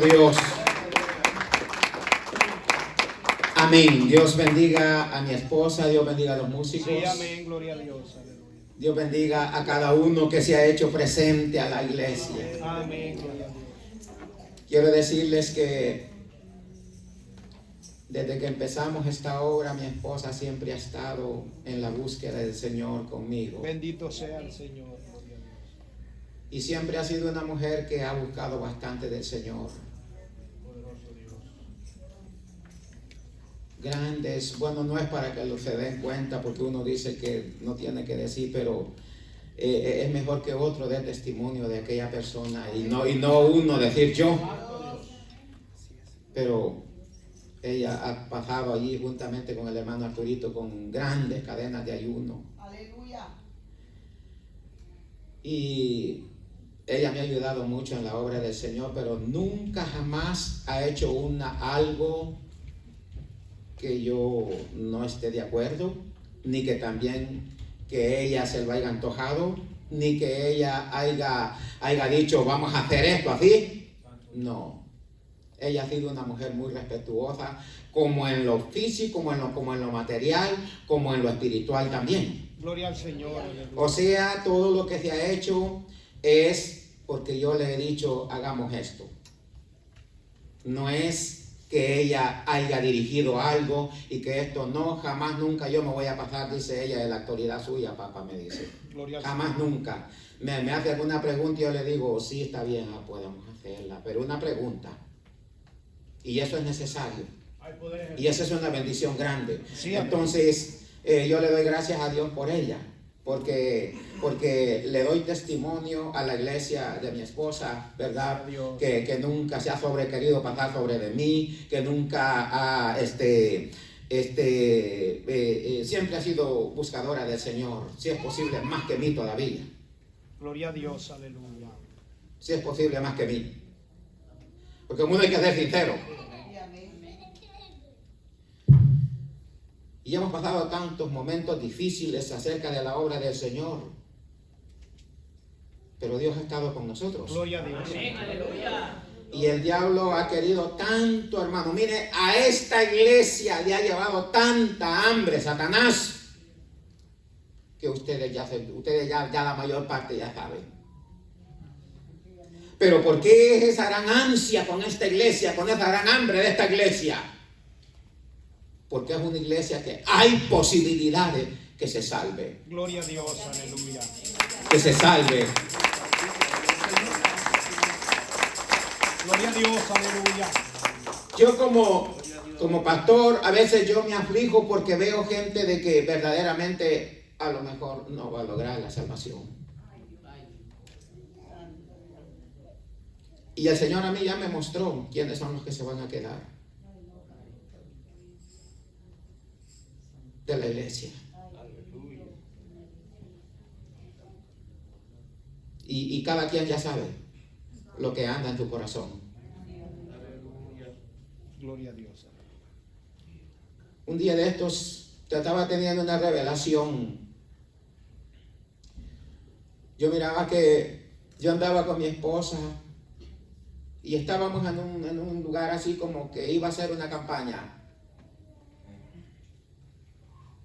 Dios. Amén. Dios bendiga a mi esposa, Dios bendiga a los músicos. Sí, amén, gloria a Dios. Aleluya. Dios bendiga a cada uno que se ha hecho presente a la iglesia. Amén, gloria a Dios. Quiero decirles que desde que empezamos esta obra, mi esposa siempre ha estado en la búsqueda del Señor conmigo. Bendito sea el Señor, gloria a Dios. Y siempre ha sido una mujer que ha buscado bastante del Señor. Poderoso Dios. Grandes, bueno, no es para que se den cuenta, porque uno dice que no tiene que decir, pero es mejor que otro dé testimonio de aquella persona y no uno decir yo. Pero ella ha pasado allí juntamente con el hermano Arturito con grandes cadenas de ayuno. Aleluya. Y ella me ha ayudado mucho en la obra del Señor, pero nunca jamás ha hecho algo que yo no esté de acuerdo, ni que también que ella se lo haya antojado, ni que ella haya dicho vamos a hacer esto así. No. Ella ha sido una mujer muy respetuosa, como en lo físico, como en lo material, como en lo espiritual también. Gloria al Señor. Aleluya. O sea, todo lo que se ha hecho es porque yo le he dicho hagamos esto. No es que ella haya dirigido algo y que esto no, jamás nunca yo me voy a pasar, dice ella, de la autoridad suya, papá, me dice. Gloria al Jamás Señor. nunca. Me hace alguna pregunta y yo le digo, sí, está bien, podemos hacerla, pero una pregunta. Y eso es necesario. Hay poder en Y esa es una bendición grande. Sí, Entonces, yo le doy gracias a Dios por ella, porque le doy testimonio a la iglesia de mi esposa, ¿verdad? Dios. Que nunca se ha querido pasar sobre de mí, que nunca ha, siempre ha sido buscadora del Señor, si es posible, más que mí todavía. Gloria a Dios, aleluya. Si es posible, más que mí. Porque uno hay que ser sincero. Y hemos pasado tantos momentos difíciles acerca de la obra del Señor. Pero Dios ha estado con nosotros. Gloria a Dios. Y el diablo ha querido tanto, hermano. Mire, a esta iglesia le ha llevado tanta hambre, Satanás, que ustedes ya la mayor parte ya saben. Pero ¿por qué esa gran ansia con esta iglesia, con esa gran hambre de esta iglesia? Porque es una iglesia que hay posibilidades que se salve. Gloria a Dios, aleluya. Que se salve. Gloria a Dios, aleluya. Yo como pastor, a veces yo me aflijo porque veo gente de que verdaderamente a lo mejor no va a lograr la salvación. Y el Señor a mí ya me mostró quiénes son los que se van a quedar de la iglesia. Y cada quien ya sabe lo que anda en tu corazón. Gloria a Dios. Un día de estos te estaba teniendo una revelación. Yo miraba que yo andaba con mi esposa y estábamos en un lugar así como que iba a ser una campaña.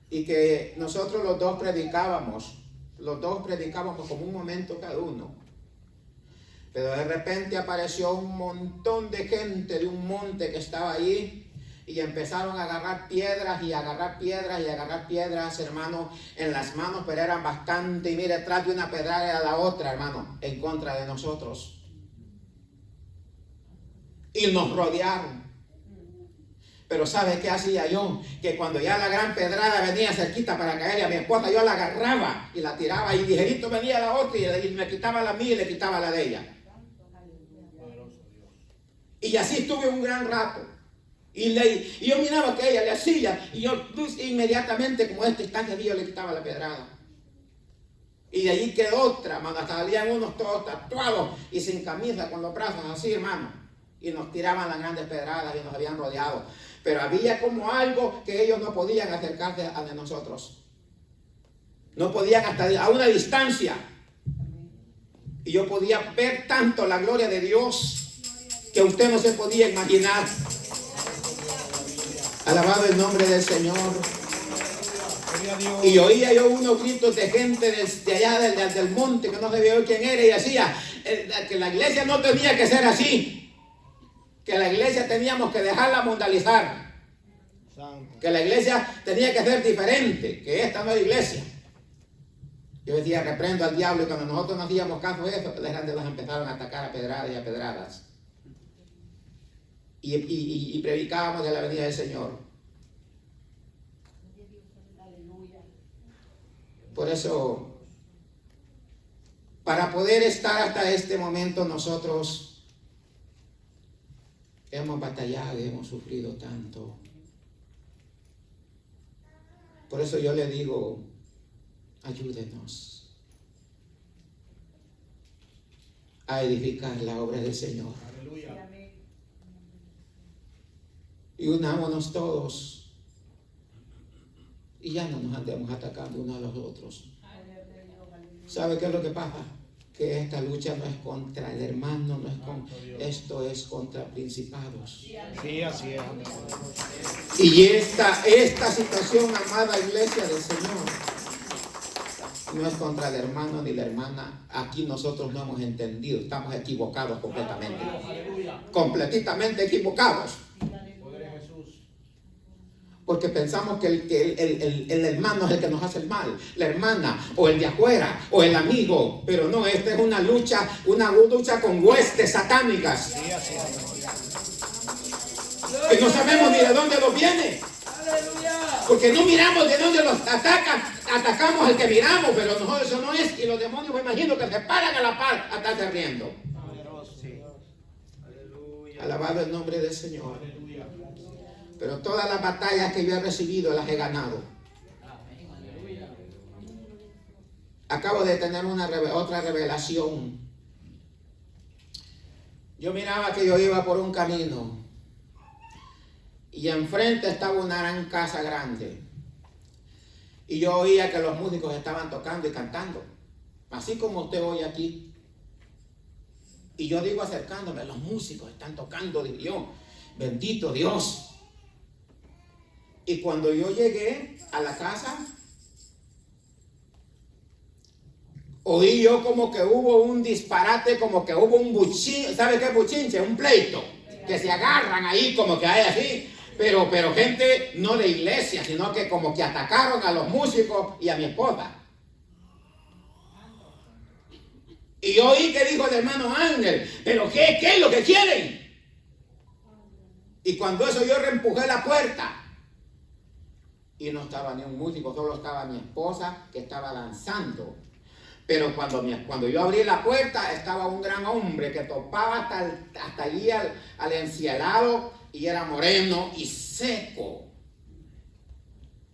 Y que nosotros los dos predicábamos como un momento cada uno. Pero de repente apareció un montón de gente de un monte que estaba allí y empezaron a agarrar piedras y a agarrar piedras y a agarrar piedras, hermano, en las manos, pero eran bastante. Y mire, tras de una pedrada a la otra, hermano, en contra de nosotros. Y nos rodearon. Pero ¿sabe qué hacía yo? Que cuando ya la gran pedrada venía cerquita para caer a mi esposa, yo la agarraba y la tiraba y ligerito venía la otra y me quitaba la mía y le quitaba la de ella. Y así estuve un gran rato. Y yo miraba que ella le hacía y yo inmediatamente, como esta instancia, yo le quitaba la pedrada. Y de allí quedó otra, hermano, hasta salían unos todos tatuados y sin camisa, con los brazos así, hermano. Y nos tiraban las grandes pedradas y nos habían rodeado. Pero había como algo que ellos no podían acercarse a de nosotros. No podían hasta a una distancia. Y yo podía ver tanto la gloria de Dios que usted no se podía imaginar. Alabado el nombre del Señor. Y oía yo unos gritos de gente de allá del monte, que no sabía yo quién era, y decía que la iglesia no tenía que ser así, que la iglesia teníamos que dejarla mundializar, que la iglesia tenía que ser diferente, que esta no es iglesia. Yo decía, reprendo al diablo, y cuando nosotros no hacíamos caso de eso, las grandes las empezaron a atacar a pedradas y a pedradas. Y predicábamos de la venida del Señor. Por eso, para poder estar hasta este momento, nosotros hemos batallado y hemos sufrido tanto. Por eso yo le digo, ayúdenos a edificar la obra del Señor. Aleluya. Y unámonos todos. Y ya no nos andemos atacando unos a los otros. ¿Sabe qué es lo que pasa? Que esta lucha no es contra el hermano, no es con, esto es contra principados. Sí, así es. Y esta situación, amada iglesia del Señor, no es contra el hermano ni la hermana. Aquí nosotros no hemos entendido, estamos equivocados completamente. Completamente equivocados. Porque pensamos que el hermano es el que nos hace el mal, la hermana, o el de afuera, o el amigo. Pero no, esta es una lucha con huestes satánicas. Que no sabemos ni de dónde los viene. Porque no miramos de dónde los atacan, atacamos al que miramos, pero no, eso no es. Y los demonios, me imagino que se paran a la par a estarse riendo. Alabado el nombre del Señor. Pero todas las batallas que yo he recibido las he ganado. Acabo de tener otra revelación. Yo miraba que yo iba por un camino y enfrente estaba una gran casa grande. Y yo oía que los músicos estaban tocando y cantando, así como usted oye aquí. Y yo digo acercándome, los músicos están tocando, digo yo, bendito Dios. Y cuando yo llegué a la casa, oí yo como que hubo un disparate, como que hubo un buchinche. ¿Sabe qué es buchinche? Un pleito, que se agarran ahí como que hay así. Pero gente no de iglesia, sino que como que atacaron a los músicos y a mi esposa. Y yo oí que dijo el hermano Ángel, ¿pero qué es lo que quieren? Y cuando eso yo reempujé la puerta. Y no estaba ni un músico, solo estaba mi esposa que estaba danzando. Pero cuando yo abrí la puerta, estaba un gran hombre que topaba hasta allí al encielado, y era moreno y seco.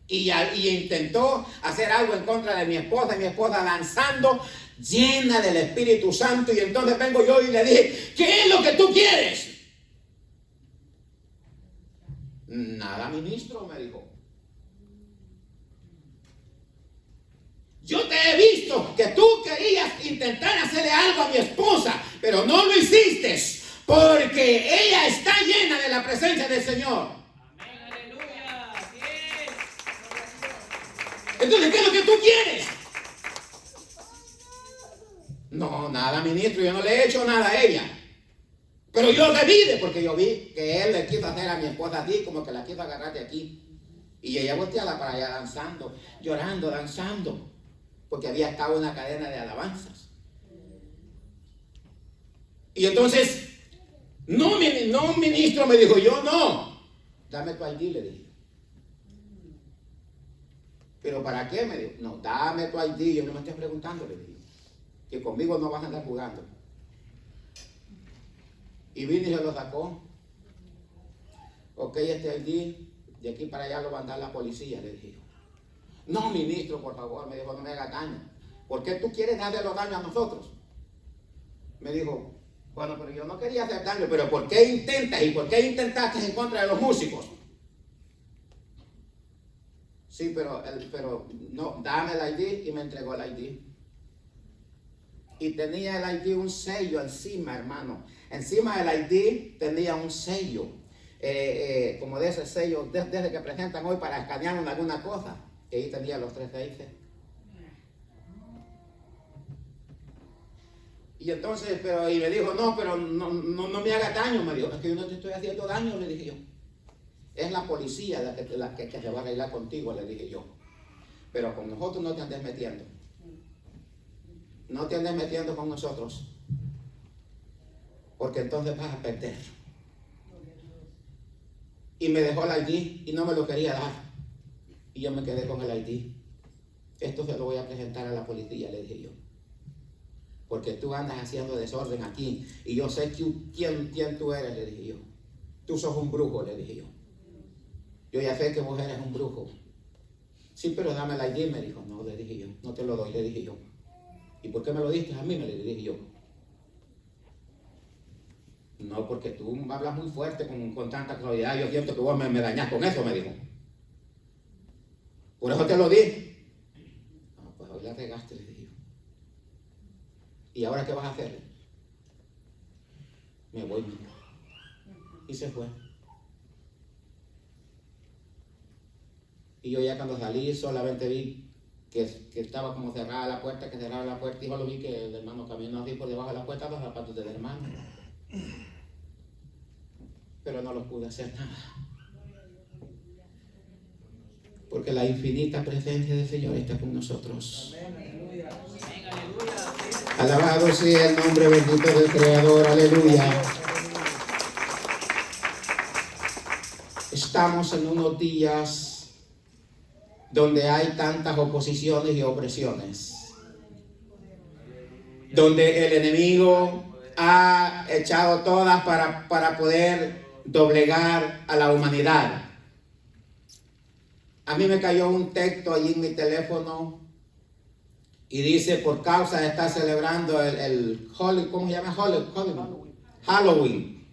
Y intentó hacer algo en contra de mi esposa danzando, llena del Espíritu Santo. Y entonces vengo yo y le dije, ¿qué es lo que tú quieres? Nada, ministro, me dijo. Yo te he visto que tú querías intentar hacerle algo a mi esposa, pero no lo hiciste, porque ella está llena de la presencia del Señor. Amén, aleluya. Bien. Entonces, ¿qué es lo que tú quieres? No, nada, ministro, yo no le he hecho nada a ella. Pero yo debí, porque yo vi que él le quiso hacer a mi esposa así, como que la quiso agarrar de aquí. Y ella volteaba para allá danzando, llorando, danzando. Porque había estado una cadena de alabanzas. Y entonces, no, ministro, me dijo, yo no. Dame tu ID, le dije. ¿Pero para qué? Me dijo, no, dame tu ID, yo no me estoy preguntando, le dije. Que conmigo no vas a andar jugando. Y vino y se lo sacó. Ok, este ID, de aquí para allá lo va a andar la policía, le dije. No, ministro, por favor, me dijo, no me haga daño. ¿Por qué tú quieres darle los daños a nosotros? Me dijo, bueno, pero yo no quería hacer daño, pero ¿por qué intentas? ¿Y por qué intentaste en contra de los músicos? Sí, pero no, dame el ID, y me entregó el ID. Y tenía el ID un sello encima, hermano. Encima del ID tenía un sello, como de ese sello, desde que presentan hoy para escanear alguna cosa. Y ahí tenía los 3 6. Y entonces, y me dijo, no, pero no me haga daño, me dijo. Es que yo no te estoy haciendo daño, le dije yo. Es la policía la que se va a arreglar contigo, le dije yo. Pero con nosotros no te andes metiendo. No te andes metiendo con nosotros. Porque entonces vas a perder. Y me dejó el ID y no me lo quería dar. Y yo me quedé con el ID. Esto se lo voy a presentar a la policía, le dije yo. Porque tú andas haciendo desorden aquí. Y yo sé quién tú eres, le dije yo. Tú sos un brujo, le dije yo. Yo ya sé que vos eres un brujo. Sí, pero dame el ID, me dijo. No, le dije yo. No te lo doy, le dije yo. ¿Y por qué me lo diste a mí? Me le dije yo. No, porque tú hablas muy fuerte con tanta claridad. Yo siento que vos me dañás con eso, me dijo. Por eso te lo di. No, pues hoy la regaste, le dije yo. ¿Y ahora qué vas a hacer? Me voy, mi amor. Y se fue. Y yo ya cuando salí solamente vi que estaba como cerrada la puerta, que cerraba la puerta, y solo vi que el hermano caminó así por debajo de la puerta, los zapatos del hermano. Pero no lo pude hacer nada. Porque la infinita presencia del Señor está con nosotros. Alabado sea el nombre bendito del Creador. Aleluya. Estamos en unos días donde hay tantas oposiciones y opresiones, donde el enemigo ha echado todas para poder doblegar a la humanidad. A mí me cayó un texto allí en mi teléfono y dice, por causa de estar celebrando el ¿cómo se llama? Halloween.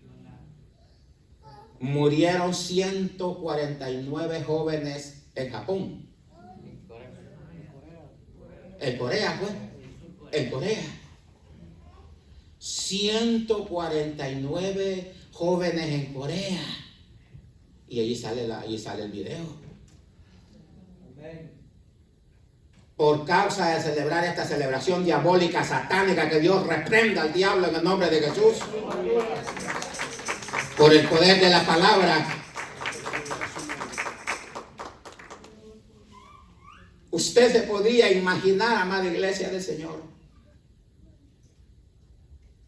Murieron 149 jóvenes en Japón. En Corea, pues. En Corea. 149 jóvenes en Corea. Y allí sale el video. Por causa de celebrar esta celebración diabólica, satánica, que Dios reprenda al diablo en el nombre de Jesús. Por el poder de la palabra. Usted se podía imaginar, amada iglesia del Señor,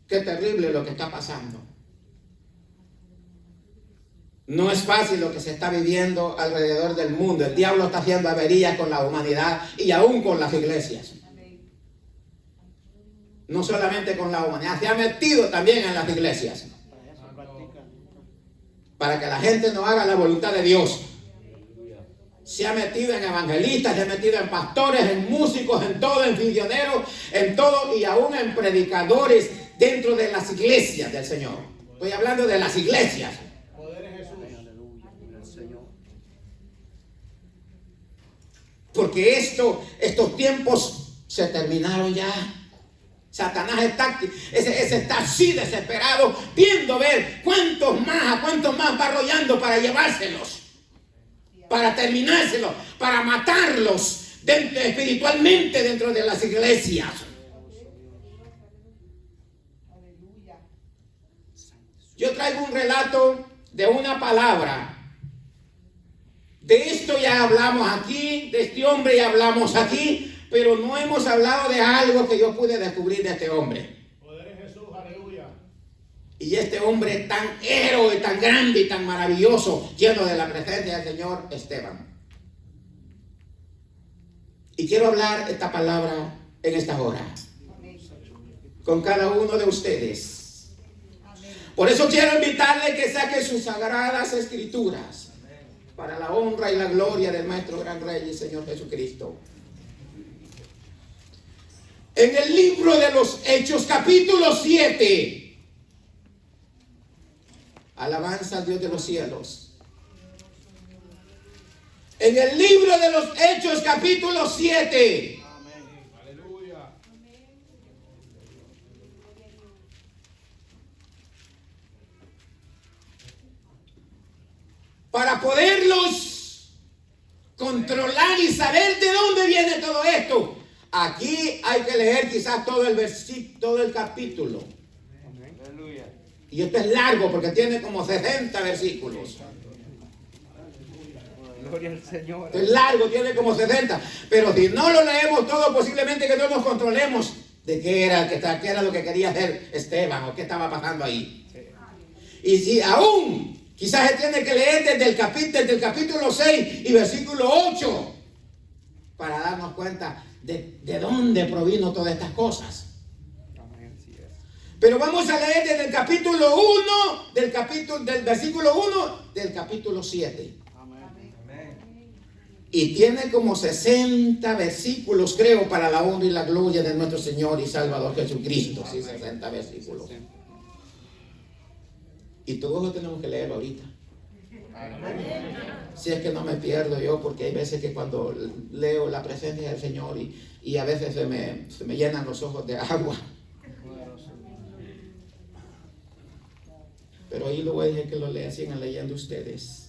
qué terrible lo que está pasando. No es fácil lo que se está viviendo alrededor del mundo. El diablo está haciendo averías con la humanidad y aún con las iglesias. No solamente con la humanidad, se ha metido también en las iglesias. Para que la gente no haga la voluntad de Dios. Se ha metido en evangelistas, se ha metido en pastores, en músicos, en todo, en misioneros, en todo y aún en predicadores dentro de las iglesias del Señor. Estoy hablando de las iglesias. Porque estos tiempos se terminaron ya. Satanás está así desesperado, viendo ver a cuántos más va arrollando para llevárselos, para terminárselos, para matarlos espiritualmente dentro de las iglesias. Yo traigo un relato de una palabra. De esto ya hablamos aquí, de este hombre ya hablamos aquí, pero no hemos hablado de algo que yo pude descubrir de este hombre. Poder en Jesús, aleluya. Y este hombre tan héroe, tan grande y tan maravilloso, lleno de la presencia del Señor, Esteban. Y quiero hablar esta palabra en esta hora, con cada uno de ustedes. Por eso quiero invitarle que saque sus sagradas escrituras, para la honra y la gloria del Maestro Gran Rey y Señor Jesucristo. En el libro de los Hechos, capítulo 7. Alabanza al Dios de los cielos. En el libro de los Hechos, capítulo 7. Amén. Aleluya. para poderlos controlar y saber de dónde viene todo esto. Aquí hay que leer quizás todo el versículo, todo el capítulo. Aleluya. Y esto es largo porque tiene como 60 versículos. Gloria al Señor. Esto es largo, tiene como 60. Pero si no lo leemos todo, posiblemente que no nos controlemos de qué era lo que quería hacer Esteban o qué estaba pasando ahí. Y si aún quizás se tiene que leer desde el capítulo 6 y versículo 8 para darnos cuenta de dónde provino todas estas cosas. Pero vamos a leer desde el capítulo 1, del versículo 1 del capítulo 7. Y tiene como 60 versículos, creo, para la honra y la gloria de nuestro Señor y Salvador Jesucristo. Sí, 60 versículos. Y todos lo tenemos que leer ahorita. Si es que no me pierdo yo, porque hay veces que cuando leo la presencia del Señor y a veces se me llenan los ojos de agua. Pero ahí lo voy a dejar que lo lean, sigan leyendo ustedes.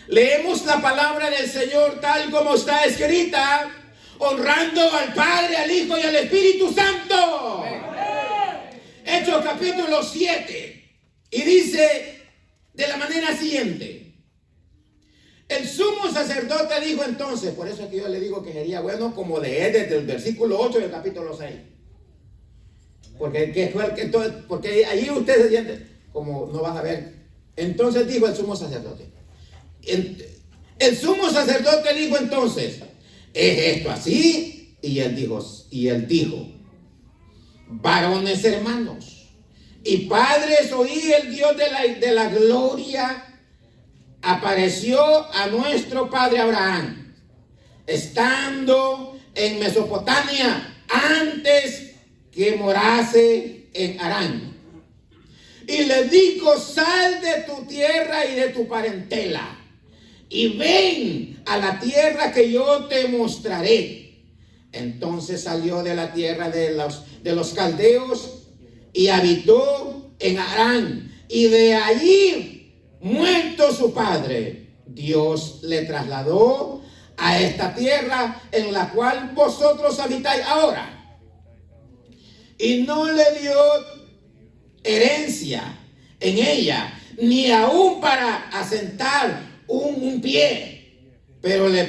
Leemos la palabra del Señor tal como está escrita, honrando al Padre, al Hijo y al Espíritu Santo. Hechos capítulo 7. Y dice de la manera siguiente: el sumo sacerdote dijo entonces, por eso es que yo le digo que sería bueno como leer desde el versículo 8 del capítulo 6. Porque allí usted se siente como no vas a ver. Entonces dijo el sumo sacerdote. El sumo sacerdote dijo entonces: ¿es esto así? Y él dijo: varones hermanos y padres, oí, el Dios de la gloria apareció a nuestro padre Abraham, estando en Mesopotamia, antes que morase en Harán. Y le dijo: sal de tu tierra y de tu parentela, y ven a la tierra que yo te mostraré. Entonces salió de la tierra de los caldeos y habitó en Harán. Y de allí, muerto su padre, Dios le trasladó a esta tierra en la cual vosotros habitáis ahora. Y no le dio herencia en ella, ni aún para asentar un pie, pero le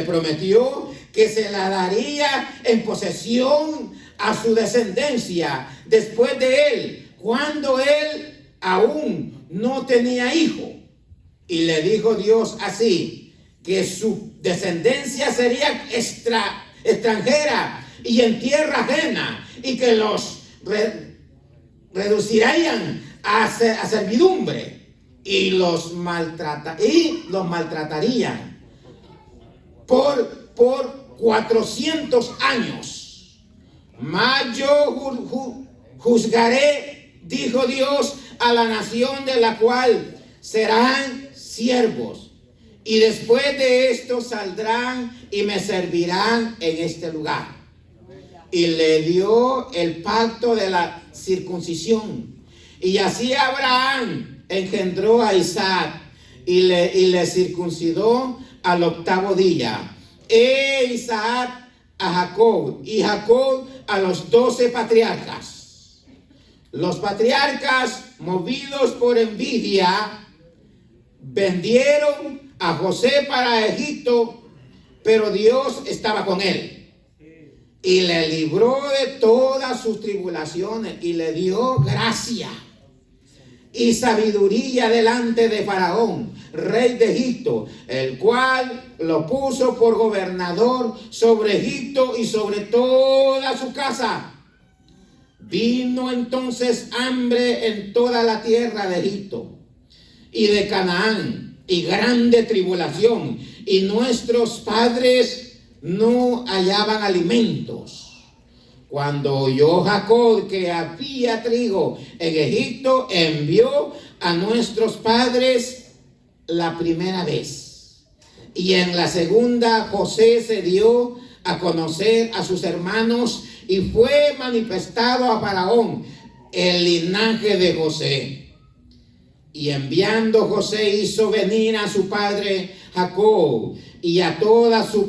prometió que se la daría en posesión a su descendencia después de él, cuando él aún no tenía hijo. Y le dijo Dios así, que su descendencia sería extranjera y en tierra ajena, y que los reducirían a servidumbre y los maltratarían por 400 años. Mas yo juzgaré, dijo Dios, a la nación de la cual serán siervos, y después de esto saldrán y me servirán en este lugar. Y le dio el pacto de la circuncisión. Y así Abraham engendró a Isaac y le circuncidó al 8º día. Isaac a Jacob, y Jacob a los 12 patriarcas. Los patriarcas, movidos por envidia, vendieron a José para Egipto, pero Dios estaba con él y le libró de todas sus tribulaciones y le dio gracia y sabiduría delante de Faraón, rey de Egipto, el cual lo puso por gobernador sobre Egipto y sobre toda su casa. Vino entonces hambre en toda la tierra de Egipto y de Canaán, y grande tribulación, y nuestros padres no hallaban alimentos. Cuando oyó Jacob que había trigo en Egipto, envió a nuestros padres la primera vez. Y en la segunda, José se dio a conocer a sus hermanos, y fue manifestado a Faraón el linaje de José. Y enviando José hizo venir a su padre Jacob y a toda su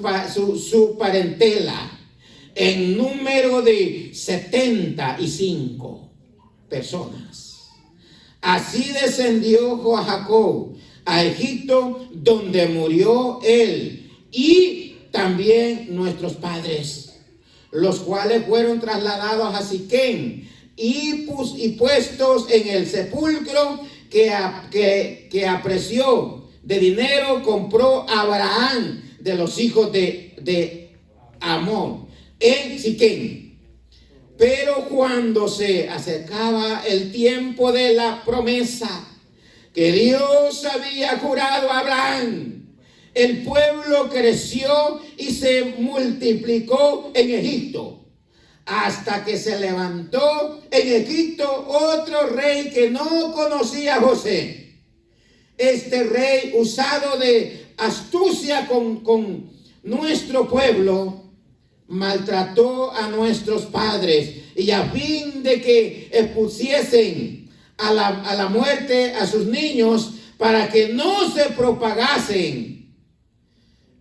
parentela, en número de 75 personas. Así descendió Jacob a Egipto, donde murió él y también nuestros padres, los cuales fueron trasladados a Siquem y puestos en el sepulcro que apreció de dinero compró Abraham de los hijos de Amor en Siquem. Pero cuando se acercaba el tiempo de la promesa que Dios había jurado a Abraham, el pueblo creció y se multiplicó en Egipto, hasta que se levantó en Egipto otro rey que no conocía a José. Este rey, usado de astucia con nuestro pueblo, maltrató a nuestros padres, y a fin de que expusiesen a la muerte a sus niños, para que no se propagasen.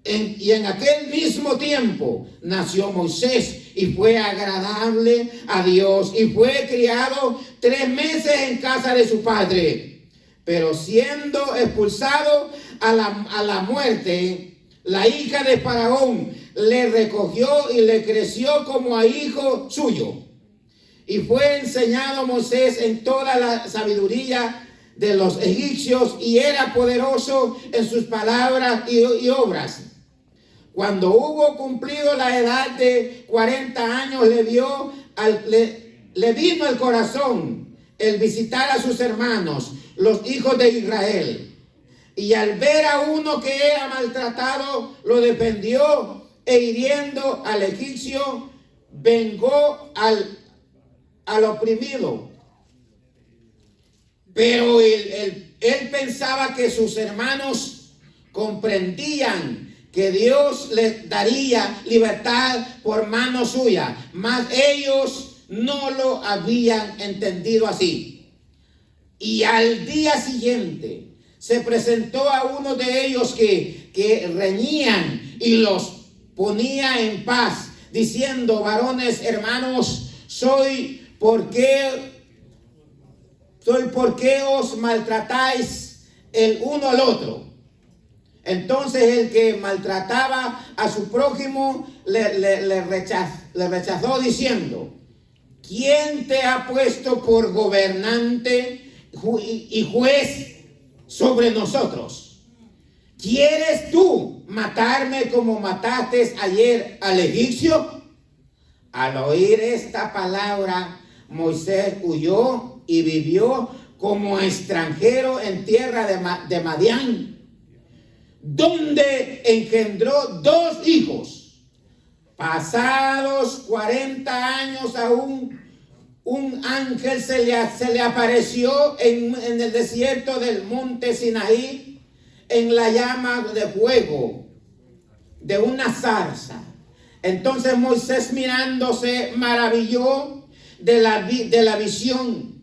Y en aquel mismo tiempo nació Moisés y fue agradable a Dios, y fue criado 3 meses en casa de su padre. Pero siendo expulsado a la muerte, la hija de Faraón le recogió y le creció como a hijo suyo. Y fue enseñado Moisés en toda la sabiduría de los egipcios, y era poderoso en sus palabras y obras. Cuando hubo cumplido la edad de 40 años, le vino al corazón el visitar a sus hermanos, los hijos de Israel. Y al ver a uno que era maltratado, lo defendió, e hiriendo al egipcio, vengó al oprimido. Pero él pensaba que sus hermanos comprendían que Dios les daría libertad por mano suya, mas ellos no lo habían entendido así. Y al día siguiente se presentó a uno de ellos que reñían, y los ponía en paz, diciendo: varones hermanos, soy por qué os maltratáis el uno al otro. Entonces el que maltrataba a su prójimo le rechazó diciendo: ¿quién te ha puesto por gobernante y juez sobre nosotros? ¿Quieres tú matarme como mataste ayer al egipcio? Al oír esta palabra, Moisés huyó y vivió como extranjero en tierra de Madián, donde engendró 2 hijos. Pasados 40 años aún, un ángel se le apareció en el desierto del monte Sinaí, en la llama de fuego de una zarza. Entonces Moisés, mirándose, maravilló de la visión,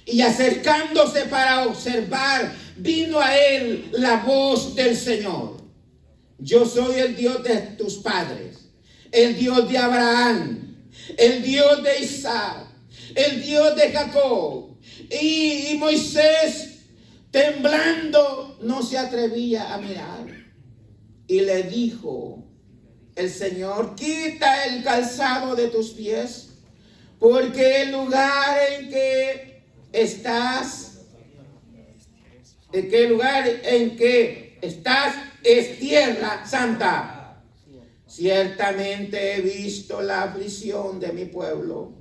y acercándose para observar, vino a él la voz del Señor: yo soy el Dios de tus padres, el Dios de Abraham, el Dios de Isaac, el Dios de Jacob. Y Moisés, temblando, no se atrevía a mirar. Y le dijo el Señor: quita el calzado de tus pies, porque el lugar en que estás es tierra santa. Ciertamente he visto la aflicción de mi pueblo,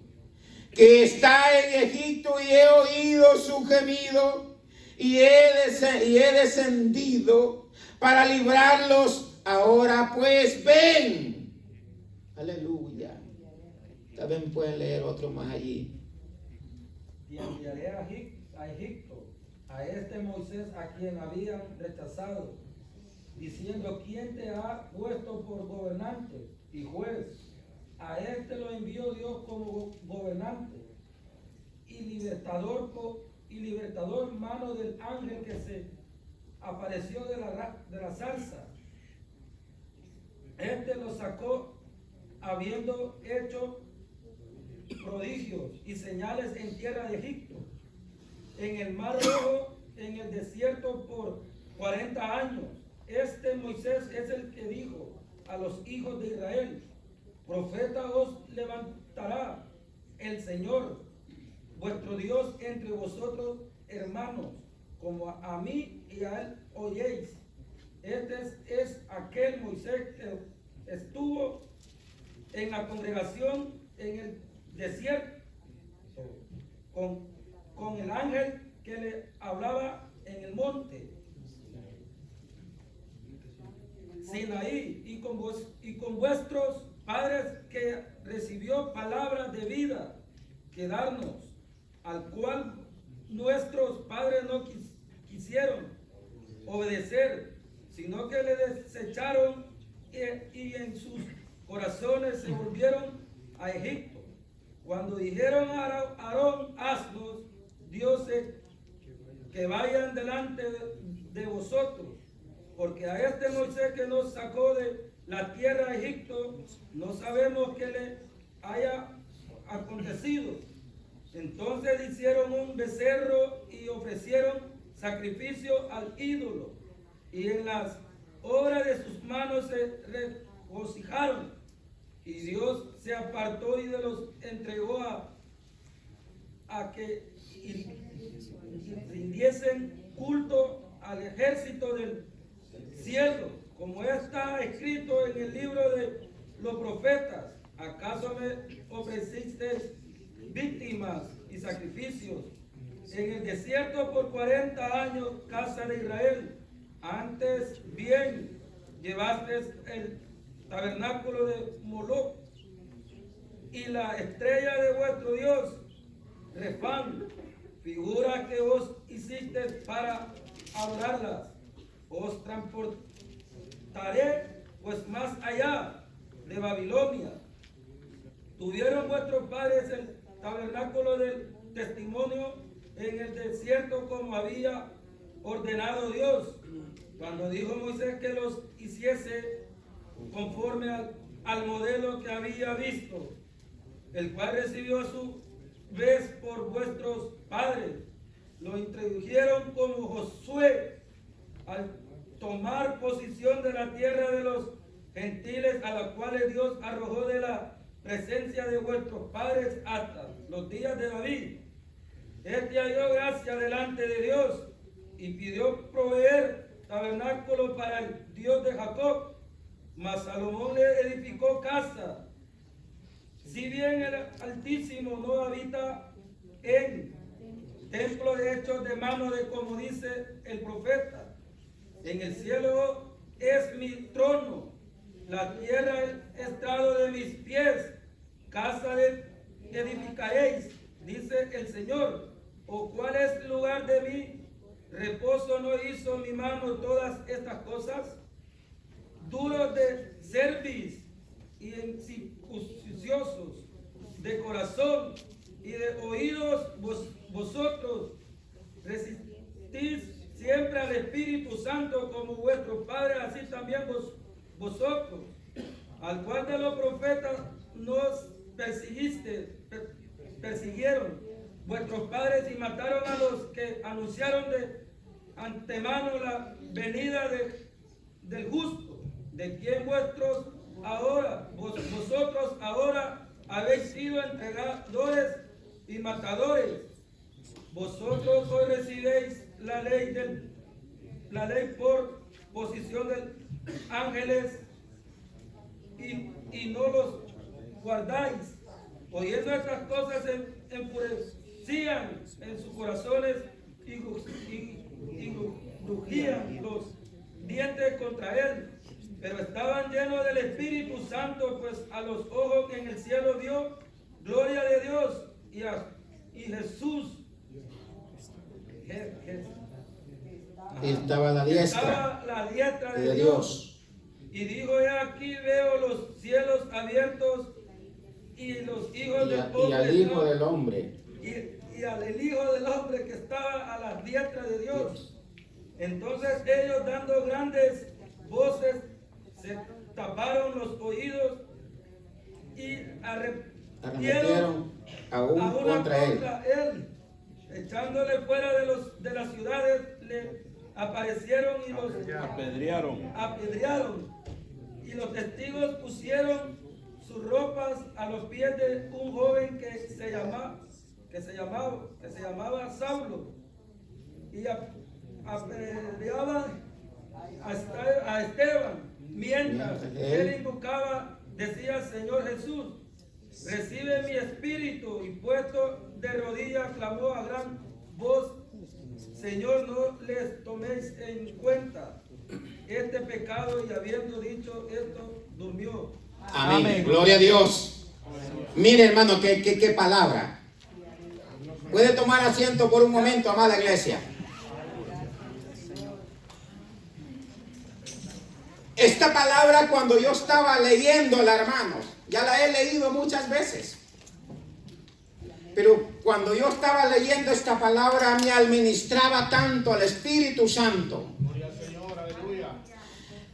que está en Egipto, y he oído su gemido, y he descendido para librarlos. Ahora pues ven. Aleluya. También pueden leer otro más allí. Y enviaré a Egipto a este Moisés, a quien habían rechazado, diciendo: ¿quién te ha puesto por gobernante y juez? A este lo envió Dios como gobernante y libertador y libertador mano del ángel que se apareció de la zarza. Este lo sacó habiendo hecho prodigios y señales en tierra de Egipto, en el mar Rojo, en el desierto por 40 años. Este Moisés es el que dijo a los hijos de Israel: profeta os levantará el Señor, vuestro Dios, entre vosotros, hermanos, como a mí y a él oyéis. Este es aquel Moisés que estuvo en la congregación en el desierto con el ángel que le hablaba en el monte Sinaí, y con vuestros padres, que recibió palabras de vida que darnos, al cual nuestros padres no quisieron obedecer, sino que le desecharon y en sus corazones se volvieron a Egipto. Cuando dijeron a Aarón: haznos dioses que vayan delante de vosotros, porque a este Moisés que nos sacó de la tierra de Egipto, no sabemos qué le haya acontecido. Entonces hicieron un becerro y ofrecieron sacrificio al ídolo, y en las obras de sus manos se regocijaron. Y Dios se apartó y los entregó a que rindiesen culto al ejército del cielo, como está escrito en el libro de los profetas: ¿acaso me ofreciste víctimas y sacrificios en el desierto por 40 años, casa de Israel? Antes bien llevaste el tabernáculo de Moloc y la estrella de vuestro Dios, Refán, figura que os hiciste para adorarlas. Os transportaré pues más allá de Babilonia. Tuvieron vuestros padres el tabernáculo del testimonio en el desierto, como había ordenado Dios, cuando dijo Moisés que los hiciese conforme al modelo que había visto, el cual recibió a su vez por vuestros padres. Lo introdujeron como Josué al tomar posesión de la tierra de los gentiles, a la cual Dios arrojó de la presencia de vuestros padres hasta los días de David. Este halló gracia delante de Dios y pidió proveer tabernáculo para el Dios de Jacob, mas Salomón le edificó casa. Si bien el Altísimo no habita en templos hechos de mano, de como dice el profeta: en el cielo es mi trono, la tierra el estrado de mis pies, casa de edificaréis, dice el Señor. ¿O cuál es el lugar de mi reposo? ¿No hizo mi mano todas estas cosas? Duros de cerviz y incircunciosos de corazón y de oídos, vosotros resistís siempre al Espíritu Santo, como vuestros padres, así también vosotros, al cual de los profetas nos persiguieron vuestros padres, y mataron a los que anunciaron de antemano la venida del justo, de quien vosotros ahora habéis sido entregadores y matadores. Vosotros hoy recibéis la ley por posición de ángeles y no los guardáis. Oyendo estas cosas enfurecían en sus corazones y crujían los dientes contra él. Pero estaban llenos del Espíritu Santo, pues a los ojos en el cielo vio gloria de Dios y Jesús. Estaba a la diestra de Dios. Y dijo: he aquí veo los cielos abiertos y los hijos del hombre. Y al Hijo del Hombre. Y y al Hijo del Hombre que estaba a la diestra de Dios. Entonces ellos, dando grandes voces, se taparon los oídos y arremetieron aún contra él. Echándole fuera de las ciudades, le aparecieron y los apedrearon. Y los testigos pusieron sus ropas a los pies de un joven que se llamaba Saulo, y apedreaban a Esteban mientras él invocaba, decía: Señor Jesús, recibe mi espíritu. Y puesto de rodillas clamó a gran voz: Señor, no les toméis en cuenta este pecado. Y habiendo dicho esto, durmió. Amén. Amén. Gloria a Dios. Mire, hermano, qué palabra. Puede tomar asiento por un momento, amada iglesia. Esta palabra, cuando yo estaba leyéndola, hermanos, ya la he leído muchas veces, pero cuando yo estaba leyendo esta palabra, me administraba tanto al Espíritu Santo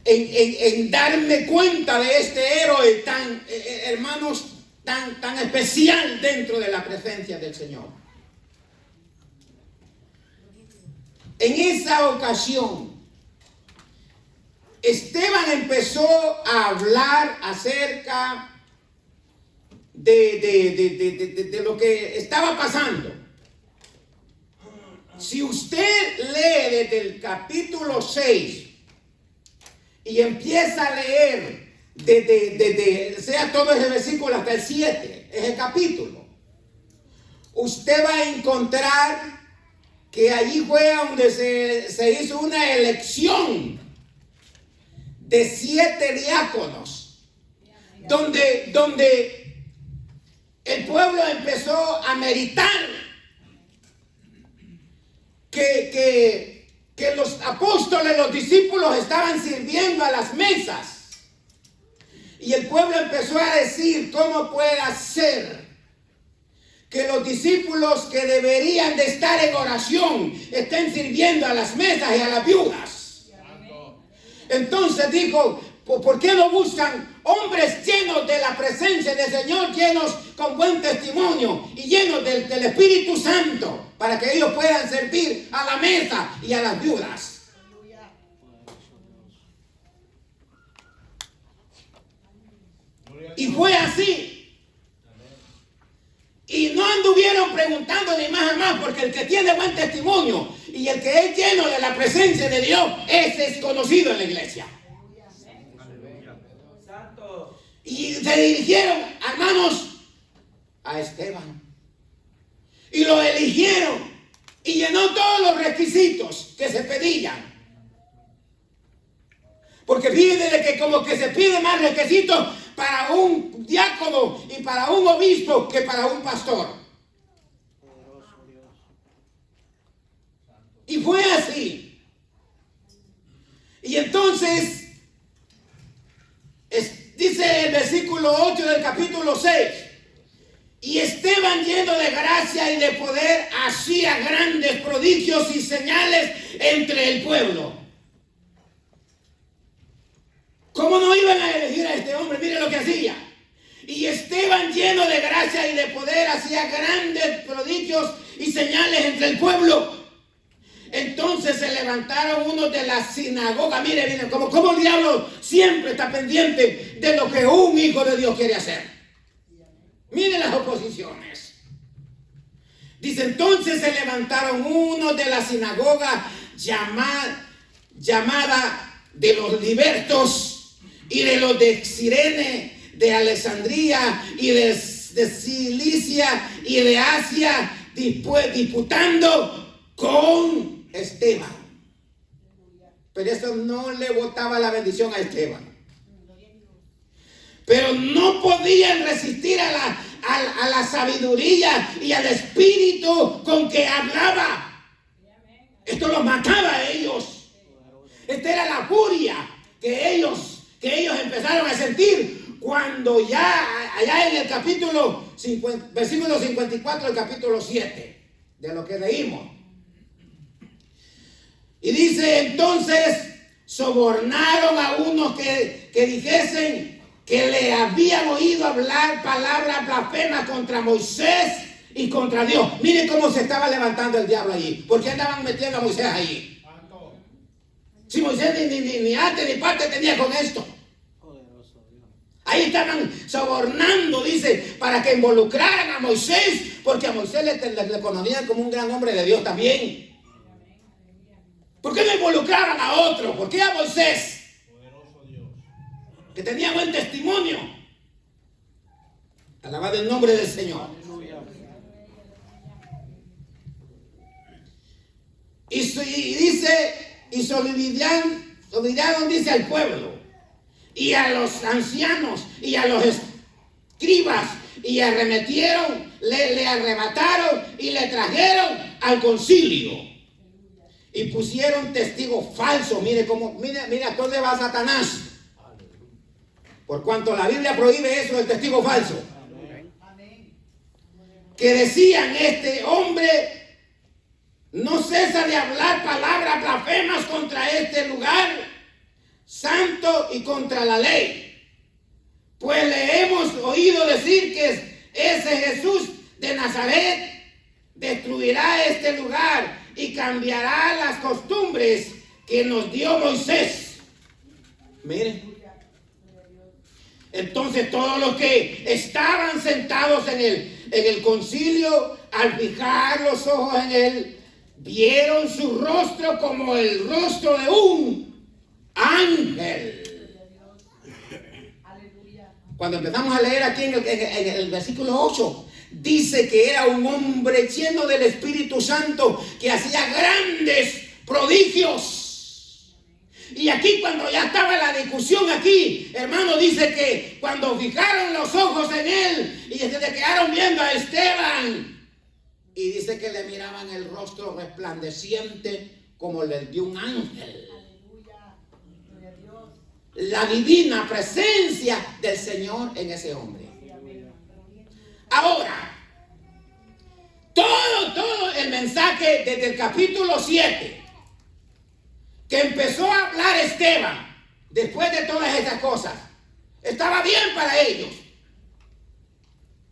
en darme cuenta de este héroe tan, hermanos, tan especial dentro de la presencia del Señor. En esa ocasión, Esteban empezó a hablar acerca de lo que estaba pasando. Si usted lee desde el capítulo 6 y empieza a leer sea todo ese versículo hasta el 7, ese capítulo, usted va a encontrar que allí fue donde se hizo una elección de 7 diáconos, donde el pueblo empezó a meditar que los apóstoles, los discípulos estaban sirviendo a las mesas, y el pueblo empezó a decir: ¿cómo puede ser que los discípulos que deberían de estar en oración estén sirviendo a las mesas y a las viudas? Entonces dijo: ¿por qué no buscan hombres llenos de la presencia del Señor, llenos con buen testimonio y llenos del Espíritu Santo, para que ellos puedan servir a la mesa y a las viudas? Y fue así. Y no anduvieron preguntando ni más a más, porque el que tiene buen testimonio y el que es lleno de la presencia de Dios, ese es conocido en la iglesia. Y se dirigieron, hermanos, a Esteban, y lo eligieron, y llenó todos los requisitos que se pedían. Porque fíjense que como que se pide más requisitos para un diácono y para un obispo que para un pastor. Y fue así. Y entonces dice el versículo 8 del capítulo 6: y Esteban, lleno de gracia y de poder, hacía grandes prodigios y señales entre el pueblo. ¿Cómo no iban a elegir a este hombre? Mire lo que hacía. Y Esteban, lleno de gracia y de poder, hacía grandes prodigios y señales entre el pueblo. Entonces se levantaron unos de la sinagoga. Mire, como el diablo siempre está pendiente de lo que un hijo de Dios quiere hacer. Mire las oposiciones. Dice: entonces se levantaron unos de la sinagoga llamada de los libertos, y de los de Cirene, de Alejandría y de Cilicia y de Asia, disputando con Esteban. Pero eso no le botaba la bendición a Esteban. Pero no podían resistir a la sabiduría y al espíritu con que hablaba. Esto los mataba a ellos. Esta era la furia que ellos empezaron a sentir cuando ya allá en el capítulo 50, versículo 54 del capítulo 7, de lo que leímos. Y dice, entonces sobornaron a unos que dijesen que le habían oído hablar palabras blasfemas contra Moisés y contra Dios. Miren cómo se estaba levantando el diablo allí. ¿Por qué andaban metiendo a Moisés allí? Si Moisés ni antes ni parte tenía con esto. Ahí estaban sobornando, dice, para que involucraran a Moisés, porque a Moisés le conocían como un gran hombre de Dios también. ¿Por qué no involucraban a otro? ¿Por qué a Moisés? Que tenía buen testimonio. Alabado el nombre del Señor. Y dice, y se olvidaron, dice, al pueblo, y a los ancianos, y a los escribas, y arremetieron, le arrebataron, y le trajeron al concilio. Y pusieron testigos falsos. Mire a dónde va Satanás. Por cuanto la Biblia prohíbe eso del testigo falso. Que decían, este hombre no cesa de hablar palabras blasfemas contra este lugar santo y contra la ley. Pues le hemos oído decir que ese Jesús de Nazaret destruirá este lugar y cambiará las costumbres que nos dio Moisés. Miren. Entonces todos los que estaban sentados en el concilio, al fijar los ojos en él, vieron su rostro como el rostro de un ángel. Cuando empezamos a leer aquí en el versículo 8, dice que era un hombre lleno del Espíritu Santo que hacía grandes prodigios. Y aquí cuando ya estaba la discusión aquí, hermano, dice que cuando fijaron los ojos en él y se quedaron viendo a Esteban, y dice que le miraban el rostro resplandeciente como el de un ángel. La divina presencia del Señor en ese hombre. Ahora, todo el mensaje desde el capítulo 7, que empezó a hablar Esteban, después de todas estas cosas, estaba bien para ellos.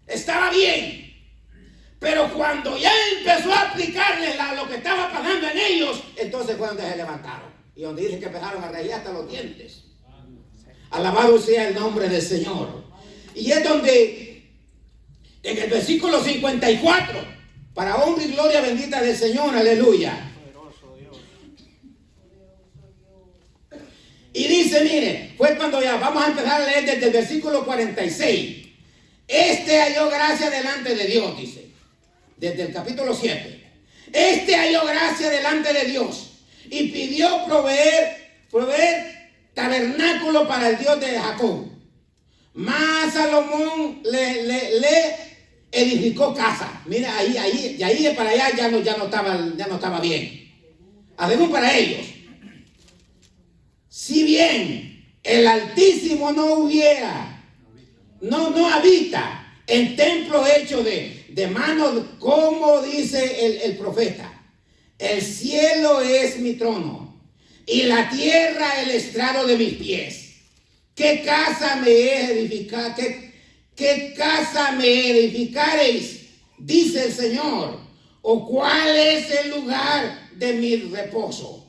Estaba bien. Pero cuando ya empezó a aplicarles lo que estaba pasando en ellos, entonces fue donde se levantaron. Y donde dice que empezaron a reír hasta los dientes. Alabado sea el nombre del Señor. Y es donde, en el versículo 54, para honra y gloria bendita del Señor, aleluya. Y dice, mire, fue cuando ya vamos a empezar a leer desde el versículo 46. Este halló gracia delante de Dios, dice, desde el capítulo 7. Este halló gracia delante de Dios y pidió proveer tabernáculo para el Dios de Jacob. Mas Salomón le edificó casa. Mira, ahí para allá ya no estaba bien. Además para ellos. Si bien el Altísimo no habita en templo hecho de manos, como dice el profeta, el cielo es mi trono y la tierra el estrado de mis pies. ¿Qué casa me edificar? ¿Qué casa me edificaréis? Dice el Señor. ¿O cuál es el lugar de mi reposo?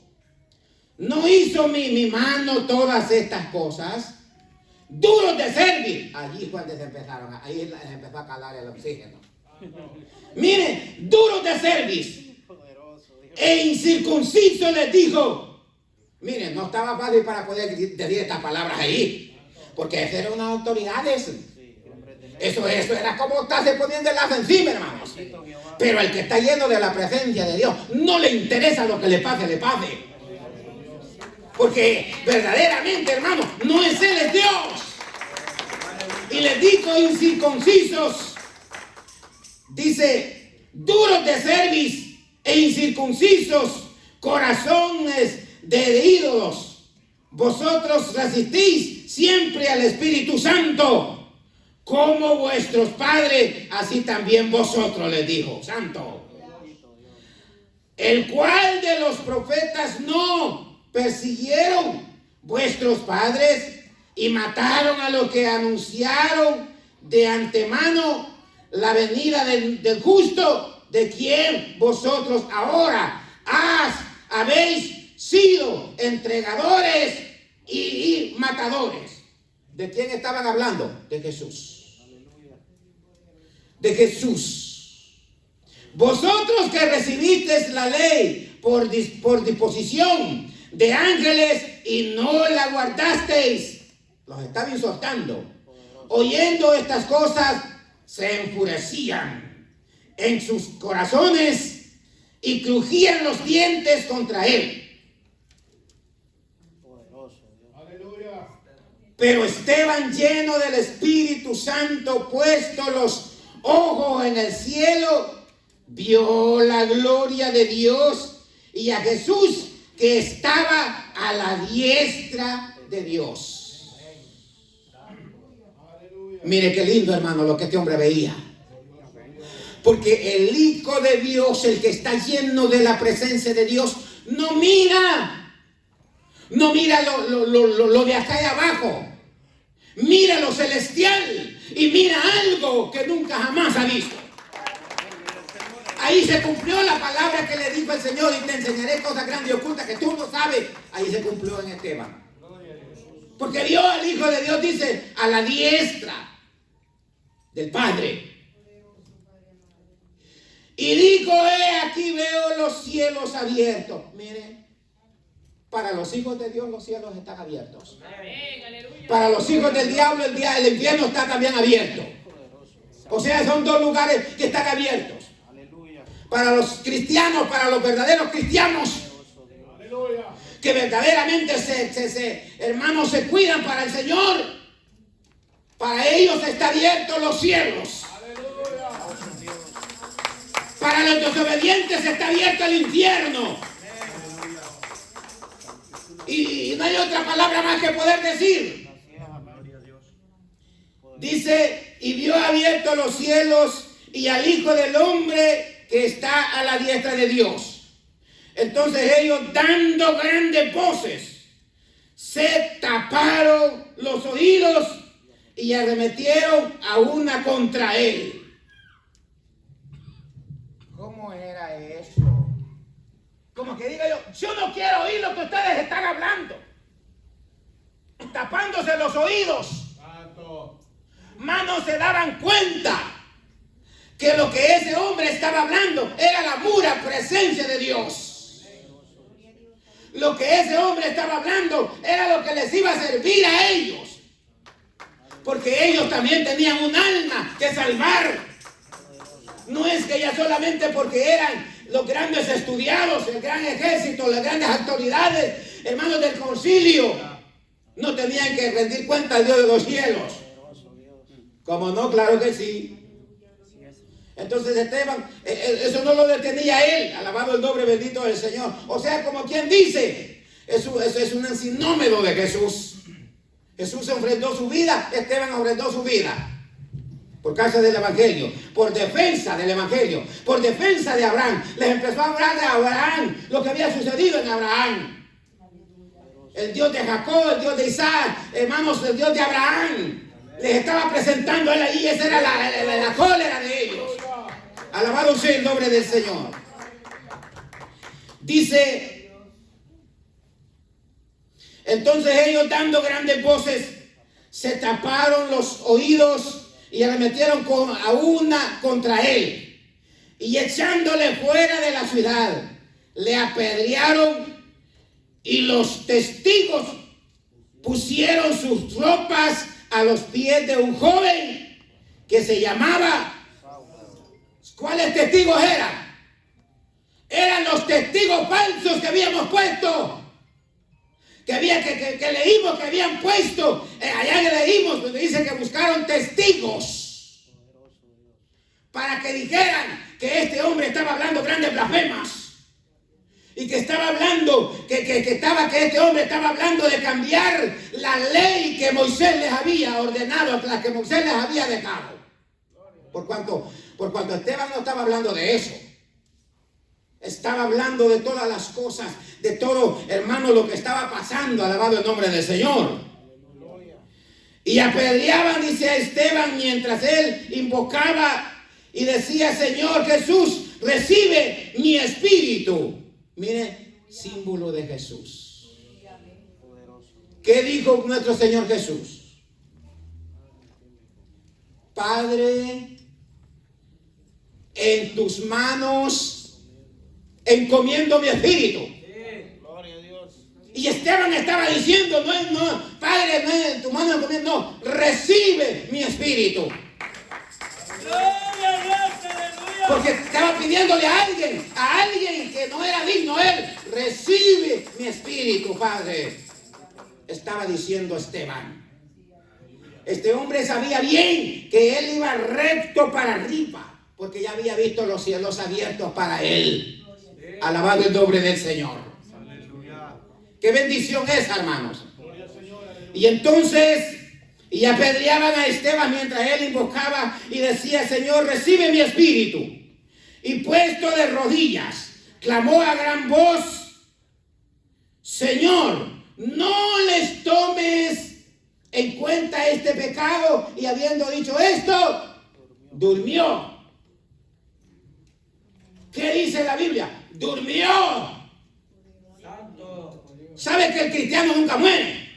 ¿No hizo mi mano todas estas cosas? Duros de servir. Allí fue donde ahí les empezó a calar el oxígeno. Miren, duros de servir. E incircunciso les dijo. Miren, no estaba fácil para poder decir estas palabras ahí. Porque esa era una autoridad eso. Eso era como estarse poniendo el lazo encima, hermanos. Pero el que está lleno de la presencia de Dios, no le interesa lo que le pase, le pase. Porque verdaderamente, hermano, no es Él, es Dios. Y les dijo incircuncisos, dice, duros de cerviz e incircuncisos, corazones de ídolos. Vosotros resistís siempre al Espíritu Santo, como vuestros padres, así también vosotros, les dijo. Santo. el cual de los profetas no persiguieron vuestros padres y mataron a los que anunciaron de antemano la venida del justo, de quien vosotros ahora habéis sido entregadores y matadores. ¿De quién estaban hablando? De Jesús. De Jesús. Vosotros que recibisteis la ley por disposición de ángeles y no la guardasteis. Los estaba insultando. Oyendo estas cosas, se enfurecían en sus corazones y crujían los dientes contra él. Aleluya. Pero Esteban, lleno del Espíritu Santo, puesto los ojos en el cielo, vio la gloria de Dios y a Jesús que estaba a la diestra de Dios. Mire qué lindo, hermano, lo que este hombre veía. Porque el Hijo de Dios, el que está lleno de la presencia de Dios, no mira lo de acá y abajo. Mira lo celestial y mira algo que nunca jamás ha visto. Ahí se cumplió la palabra que le dijo el Señor: y te enseñaré cosas grandes y ocultas que tú no sabes. Ahí se cumplió en Esteban. Porque vio al Hijo de Dios, dice, a la diestra del Padre. Y dijo: aquí veo los cielos abiertos. Mire, para los hijos de Dios los cielos están abiertos. Para los hijos del diablo el infierno está también abierto. O sea, son dos lugares que están abiertos. Para los cristianos, para los verdaderos cristianos, que verdaderamente hermanos, se cuidan para el Señor, para ellos está abierto los cielos. Para los desobedientes está abierto el infierno. Y no hay otra palabra más que poder decir. Dice: y vio abiertos los cielos y al Hijo del Hombre que está a la diestra de Dios. Entonces ellos, dando grandes voces, se taparon los oídos y arremetieron a una contra él. ¿Cómo era eso? Como que diga yo no quiero oír lo que ustedes están hablando. Tapándose los oídos. Manos se daban cuenta que lo que ese hombre estaba hablando era la pura presencia de Dios. Lo que ese hombre estaba hablando era lo que les iba a servir a ellos. Porque ellos también tenían un alma que salvar. No es que ya solamente porque eran los grandes estudiados, el gran ejército, las grandes autoridades, hermanos del concilio, no tenían que rendir cuenta al Dios de los cielos. ¿Cómo no? Claro que sí. Entonces Esteban, eso no lo detenía a él. Alabado el nombre bendito del Señor. O sea, como quien dice, eso es un ansinómeno de Jesús. Jesús ofrendó su vida, Esteban ofrendó su vida. Por causa del Evangelio, por defensa del Evangelio, por defensa de Abraham. Les empezó a hablar de Abraham, lo que había sucedido en Abraham. El Dios de Jacob, el Dios de Isaac, hermanos, el Dios de Abraham. Les estaba presentando a él ahí, esa era la cólera de ellos. Alabado sea el nombre del Señor. Dice, entonces ellos, dando grandes voces, se taparon los oídos y arremetieron a una contra él, y echándole fuera de la ciudad, le apedrearon, y los testigos pusieron sus ropas a los pies de un joven que se llamaba. ¿Cuáles testigos eran? Eran los testigos falsos que habíamos puesto. Que leímos que habían puesto. Allá leímos donde dice que buscaron testigos para que dijeran que este hombre estaba hablando grandes blasfemas. Y que estaba hablando, que este hombre estaba hablando de cambiar la ley que Moisés les había ordenado, la que Moisés les había dejado. Por cuanto Esteban no estaba hablando de eso. Estaba hablando de todas las cosas, de todo, hermano, lo que estaba pasando, alabado el nombre del Señor. Y apedreaban, dice, a Esteban mientras él invocaba y decía: Señor Jesús, recibe mi espíritu. Mire, símbolo de Jesús. ¿Qué dijo nuestro Señor Jesús? Padre, en tus manos encomiendo mi espíritu. Gloria a Dios. Y Esteban estaba diciendo: no, Padre, no es en tu mano encomiendo, no, recibe mi espíritu. Gloria a Dios, aleluya. Porque estaba pidiéndole a alguien que no era digno él: recibe mi espíritu, Padre. Estaba diciendo Esteban. Este hombre sabía bien que él iba recto para arriba, porque ya había visto los cielos abiertos para él. Alabado el nombre del Señor. Aleluya. Qué bendición es, hermanos. Gloria al Señor, aleluya. Y entonces, y apedreaban a Esteban mientras él invocaba y decía: Señor, recibe mi espíritu. Y puesto de rodillas, clamó a gran voz: Señor, no les tomes en cuenta este pecado. Y habiendo dicho esto, durmió. ¿Qué dice la Biblia? Durmió. Santo. ¿Sabe que el cristiano nunca muere?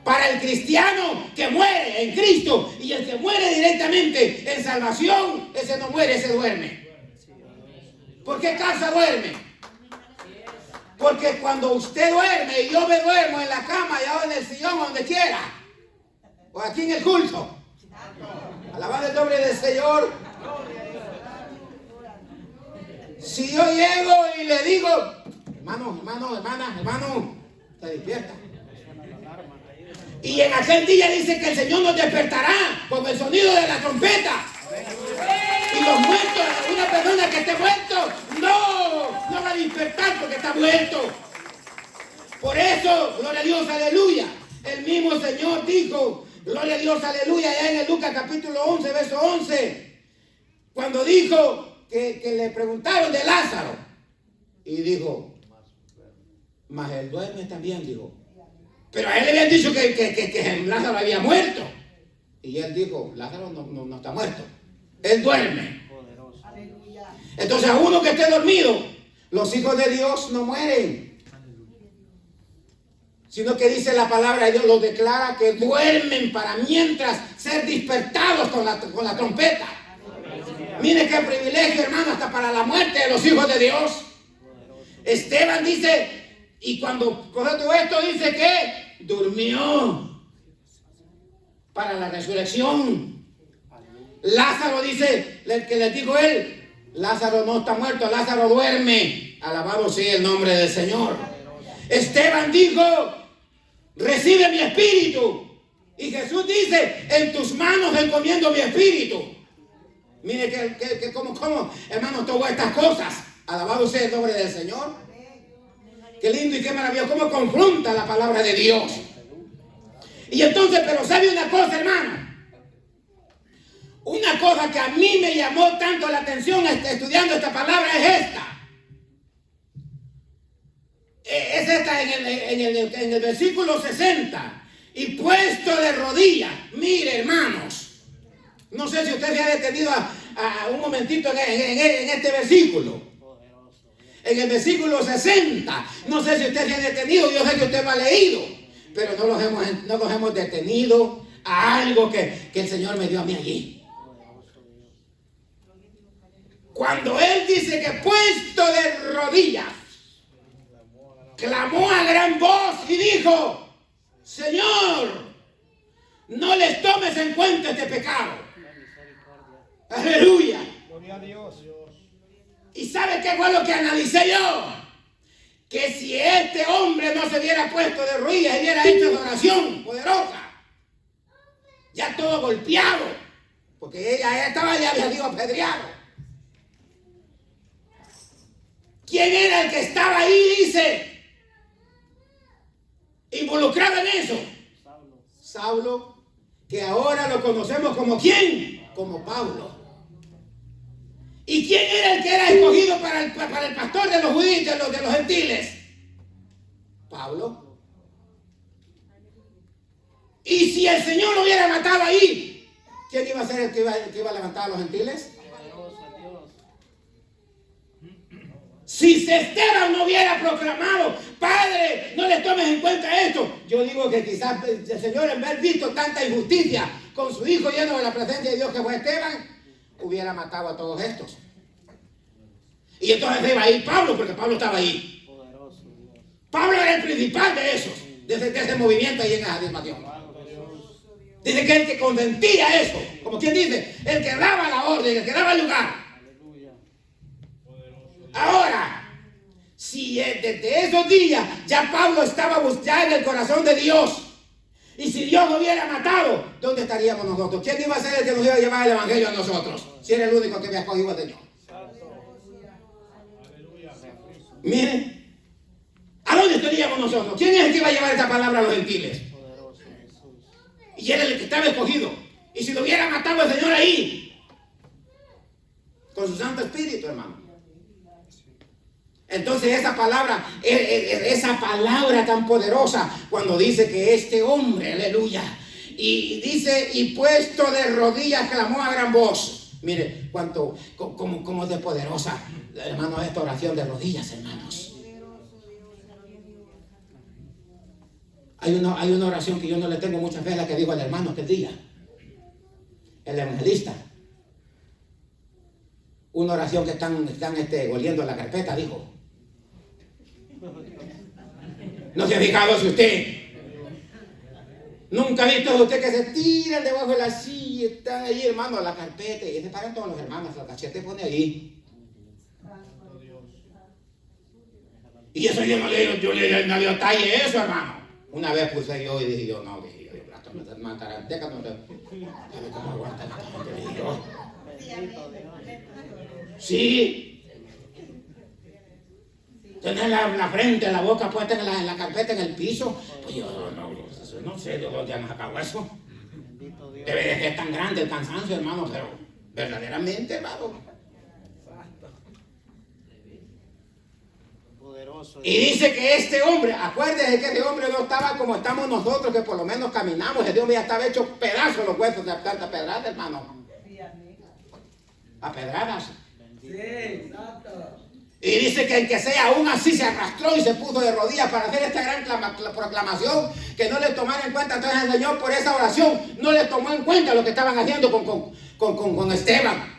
Para el cristiano que muere en Cristo y el que muere directamente en salvación, ese no muere, ese duerme. ¿Por qué causa duerme? Porque cuando usted duerme y yo me duermo en la cama y ahora en el sillón, donde quiera, o aquí en el culto, alabado el nombre del Señor. Si yo llego y le digo: hermano, hermano, se despierta. Y en aquel día dice que el Señor nos despertará con el sonido de la trompeta. Y los muertos, una persona que esté muerto, no va a despertar porque está muerto. Por eso, gloria a Dios, aleluya. El mismo Señor dijo, gloria a Dios, aleluya, allá en el Lucas capítulo 11, verso 11, cuando dijo que le preguntaron de Lázaro. Y dijo: mas él duerme también, dijo. Pero a él le habían dicho que Lázaro había muerto. Y él dijo: Lázaro no está muerto, él duerme. Entonces, a uno que esté dormido, los hijos de Dios no mueren, sino que dice la palabra de Dios, los declara que duermen para mientras ser despertados con la trompeta. Mire qué privilegio, hermano, hasta para la muerte de los hijos de Dios. Esteban dice, y cuando cogió todo esto, dice que durmió para la resurrección. Lázaro dice, que les dijo él: Lázaro no está muerto, Lázaro duerme. Alabado sea el nombre del Señor. Esteban dijo: recibe mi espíritu. Y Jesús dice: en tus manos encomiendo mi espíritu. Mire que cómo, hermanos, todas estas cosas. Alabado sea el nombre del Señor. Qué lindo y qué maravilloso cómo confronta la palabra de Dios. Y entonces, pero sabe una cosa, hermano. Una cosa que a mí me llamó tanto la atención estudiando esta palabra es esta. Es esta en el versículo 60. Y puesto de rodillas. Mire, hermanos. No sé si usted se ha detenido a un momentito en este versículo. En el versículo 60. No sé si usted se ha detenido. Yo sé que usted lo ha leído. Pero no nos hemos detenido a algo que el Señor me dio a mí allí. Cuando Él dice que puesto de rodillas, clamó a gran voz y dijo: Señor, no les tomes en cuenta este pecado. Aleluya. Gloria a Dios. ¿Y sabe qué fue lo que analicé yo? Que si este hombre no se hubiera puesto de rodillas y hubiera hecho una oración poderosa, ya todo golpeado, porque ella estaba, ya había sido apedreado. ¿Quién era el que estaba ahí, dice, involucrado en eso? Saulo, que ahora lo conocemos como ¿quién? Como Pablo. ¿Y quién era el que era escogido para el pastor de los judíos, de los gentiles? Pablo. Y si el Señor lo hubiera matado ahí, ¿quién iba a ser el que iba a levantar a los gentiles? Si Esteban no hubiera proclamado, Padre, no le tomes en cuenta esto, yo digo que quizás el Señor, en haber visto tanta injusticia con su hijo lleno de la presencia de Dios que fue Esteban, hubiera matado a todos estos. Y entonces iba a ir Pablo, porque Pablo estaba ahí. Pablo era el principal de esos, de ese movimiento ahí en esa dismasión. Dice que el que consentía eso, como quien dice, el que daba la orden, el que daba el lugar. Ahora, si desde esos días ya Pablo estaba buscando en el corazón de Dios, y si Dios lo hubiera matado, ¿dónde estaríamos nosotros? ¿Quién iba a ser el que nos iba a llevar el evangelio a nosotros? Si era el único que había escogido al Señor. Miren, ¿a dónde estaríamos nosotros? ¿Quién es el que iba a llevar esta palabra a los gentiles? Y era el que estaba escogido. Y si lo hubiera matado el Señor ahí, con su Santo Espíritu, hermano. Entonces esa palabra tan poderosa, cuando dice que este hombre, aleluya, y dice, y puesto de rodillas clamó a gran voz. Mire, como de poderosa, hermano, esta oración de rodillas, hermanos. Hay una oración que yo no le tengo mucha fe, la que dijo el hermano aquel día, el evangelista. Una oración que están oliendo en la carpeta, dijo. ¿No se ha fijado si usted nunca ha visto a usted que se tiran debajo de la silla, están ahí, hermano, la carpeta, y se paran todos los hermanos, la cachete pone ahí? Y eso yo no le dio talle eso, hermano. Una vez puse yo y dije yo, esto me matará, déjame, ¿cómo aguanta esta gente? Dije yo. Sí. Tener la frente, la boca puesta en la carpeta, en el piso. Pues yo no sé de dónde han sacado eso. Debe de ser tan grande el cansancio, hermano, pero verdaderamente, hermano. Y dice que este hombre, acuérdese que este hombre no estaba como estamos nosotros, que por lo menos caminamos. Este hombre ya estaba hecho pedazos los huesos de tanta pedrada, hermano. A pedradas. Sí, exacto. Y dice que el que sea aún así se arrastró y se puso de rodillas para hacer esta gran proclamación, que no le tomara en cuenta. Entonces el Señor, por esa oración, no le tomó en cuenta lo que estaban haciendo con Esteban.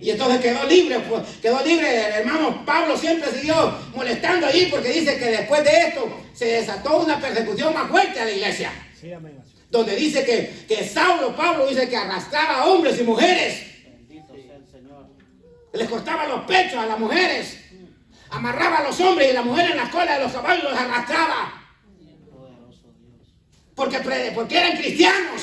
Y entonces quedó libre, hermano. Pablo siempre siguió molestando ahí, porque dice que después de esto se desató una persecución más fuerte a la iglesia. Sí, amén. Donde dice que Pablo dice que arrastraba a hombres y mujeres. Les cortaba los pechos a las mujeres, amarraba a los hombres y las mujeres en las colas de los caballos los arrastraba. Porque eran cristianos.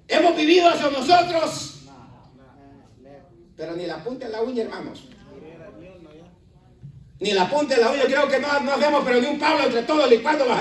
Hemos vivido eso nosotros, pero ni la punta de la uña, hermanos. Ni la punta de la uña, creo que no hacemos, pero ni un Pablo entre todos licuándolos aquí.